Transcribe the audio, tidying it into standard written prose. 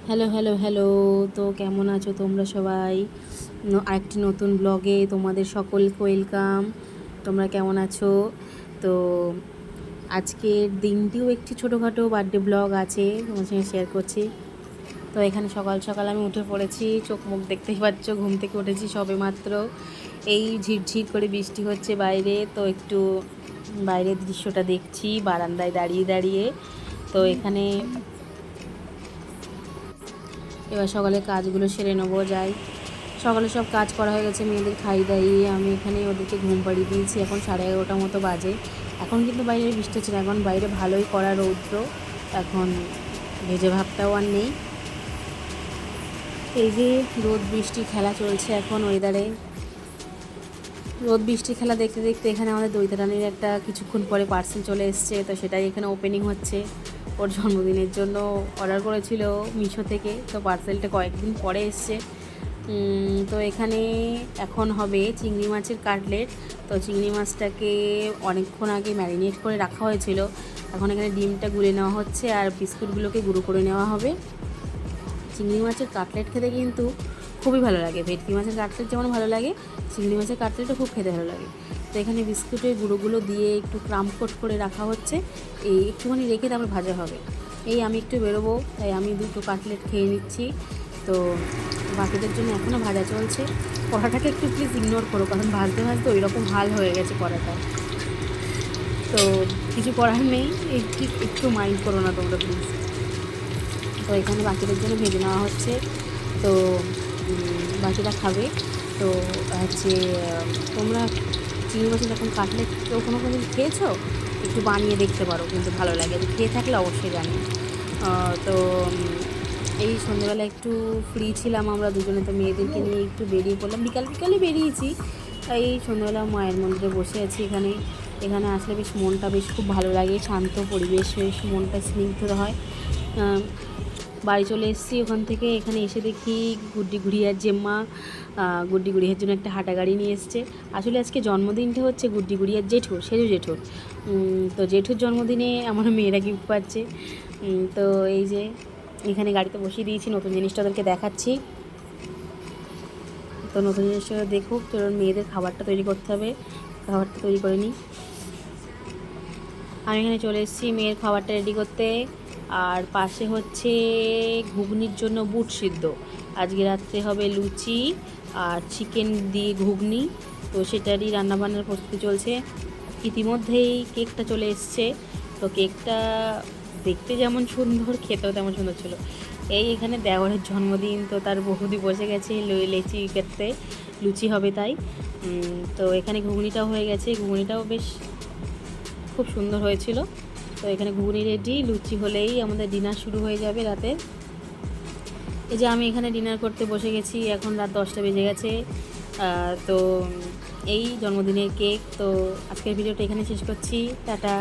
Hello hello hello. তো কেমন আছো তোমরা সবাই? আরেকটি নতুন ব্লগে তোমাদের সকলকে ওয়েলকাম। তোমরা কেমন আছো? তো আজকের দিনটিও একটি ছোটোখাটো বার্থডে ব্লগ আছে, তোমার সঙ্গে শেয়ার করছি। তো এখানে সকাল সকাল আমি উঠে পড়েছি, চোখ মুখ দেখতেই পাচ্ছ, ঘুম থেকে উঠেছি সবে মাত্র। এই ঝিরঝির করে বৃষ্টি হচ্ছে বাইরে, তো একটু বাইরের দৃশ্যটা দেখছি বারান্দায় দাঁড়িয়ে দাঁড়িয়ে। তো এখানে এবার সকালে কাজগুলো সেরে নেবো, যাই। সকালে সব কাজ করা হয়ে গেছে, মেয়েদের খাইয়ে দাইয়ে আমি এখানে ওদেরকে ঘুম পাড়িয়ে দিয়েছি। এখন 11:30 মতো বাজে। এখন কিন্তু বাইরে বৃষ্টি হচ্ছে না, এখন বাইরে ভালোই কড়া রৌদ্র, এখন ভেজে ভাবটাও আর নেই। এই যে রোদ বৃষ্টি খেলা চলছে এখন ওয়েদারে। রোদ বৃষ্টির খেলা দেখতে দেখতে এখানে আমাদের দৈতারানির একটা কিছুক্ষণ পরে পার্সেল চলে এসছে, তো সেটাই এখানে ওপেনিং হচ্ছে। ওর জন্মদিনের জন্য অর্ডার করেছিল মিশো থেকে, তো পার্সেলটা কয়েকদিন পরে এসছে। তো এখানে এখন হবে চিংড়ি মাছের কাটলেট। তো চিংড়ি মাছটাকে অনেকক্ষণ আগে ম্যারিনেট করে রাখা হয়েছিল, এখন এখানে ডিমটা গুলে নেওয়া হচ্ছে আর বিস্কুটগুলোকে গুঁড়ো করে নেওয়া হবে। চিংড়ি মাছের কাটলেট খেতে কিন্তু খুবই ভালো লাগে, ভেটকি মাছের কাটলেট যেমন ভালো লাগে, চিংড়ি মাছের কাটলেটও খুব খেতে ভালো লাগে। তো এখানে বিস্কুটের গুঁড়োগুলো দিয়ে একটু ক্রাম্প কোট করে রাখা হচ্ছে, এই একটুখানি রেখে তারপর ভাজা হবে। এই আমি একটু বেরোবো, তাই আমি দুটো কাটলেট খেয়ে নিচ্ছি। তো বাকিদের জন্য এখনও ভাজা চলছে। কড়াটাকে একটু প্লিজ ইগনোর করো, কারণ ভাজতে ভাজতে ওই রকম হাল হয়ে গেছে কড়াটা। তো কিছু করার নেই, একটু একটু মাইন্ড করো না তোমরা প্লিজ। তো এখানে বাকিদের জন্য ভেজে নেওয়া হচ্ছে। তো বাকিরা খাবে। তো হচ্ছে তোমরা চিংড়ি মাছের যখন কাটলেট কেউ কোনো খেয়েছো, একটু বানিয়ে দেখতে পারো, কিন্তু ভালো লাগে। তো খেয়ে থাকলে অবশ্যই জানি। তো এই সন্ধ্যেবেলা একটু ফ্রি ছিলাম আমরা দুজনে, তো মেয়েদেরকে নিয়ে একটু বেরিয়ে পড়লাম, বিকাল বিকালে বেরিয়েছি। তাই সন্ধ্যেবেলা মায়ের মন্দিরে বসে আছি এখানে। এখানে আসলে বেশ মনটা বেশ খুব ভালো লাগে, শান্ত পরিবেশ, বেশ মনটা স্নিগ্ধ হয়। বাড়ি চলে এসেছি ওখান থেকে, এখানে এসে দেখি গুড্ডি গুড়িয়ার জেম্মা গুড্ডি গুড়িয়ার জন্য একটা হাঁটা গাড়ি নিয়ে এসছে। আসলে আজকে জন্মদিনটা হচ্ছে গুড্ডি গুড়িয়ার জেঠুর, সেজু জেঠুর। তো জেঠুর জন্মদিনে আমার মেয়েরা গিফট পাচ্ছে। তো এই যে এখানে গাড়িতে বসিয়ে দিয়েছি, নতুন জিনিসটা ওদেরকে দেখাচ্ছি। তো নতুন জিনিসটা দেখুক, তো মেয়েদের খাবারটা তৈরি করতে হবে, খাবারটা তৈরি করে নিই। আমি এখানে চলে এসেছি মেয়ের খাবারটা রেডি করতে। আর পাশে হচ্ছে ঘুগনির জন্য বুট সিদ্ধ। আজকে রাত্রে হবে লুচি আর চিকেন দিয়ে ঘুগনি, তো সেটারই রান্নাবান্নার প্রস্তুতি চলছে। ইতিমধ্যেই কেকটা চলে এসছে। তো কেকটা দেখতে যেমন সুন্দর, খেতেও তেমন সুন্দর ছিল। এই এখানে দেওরের জন্মদিন, তো তার বৌদি বসে গেছে লেচি করতে, লুচি হবে তাই। তো এখানে ঘুগনিটাও হয়ে গেছে, ঘুগনিটাও বেশ খুব সুন্দর হয়েছিল। তো এখানে ঘুগনি রেডি, লুচি হলেই আমাদের ডিনার শুরু হয়ে যাবে রাতে। এই যে আমি এখানে ডিনার করতে বসে গেছি, এখন রাত 10টা বেজে গেছে। তো এই জন্মদিনের কেক। তো আজকের ভিডিওটা এখানে শেষ করছি, টাটা।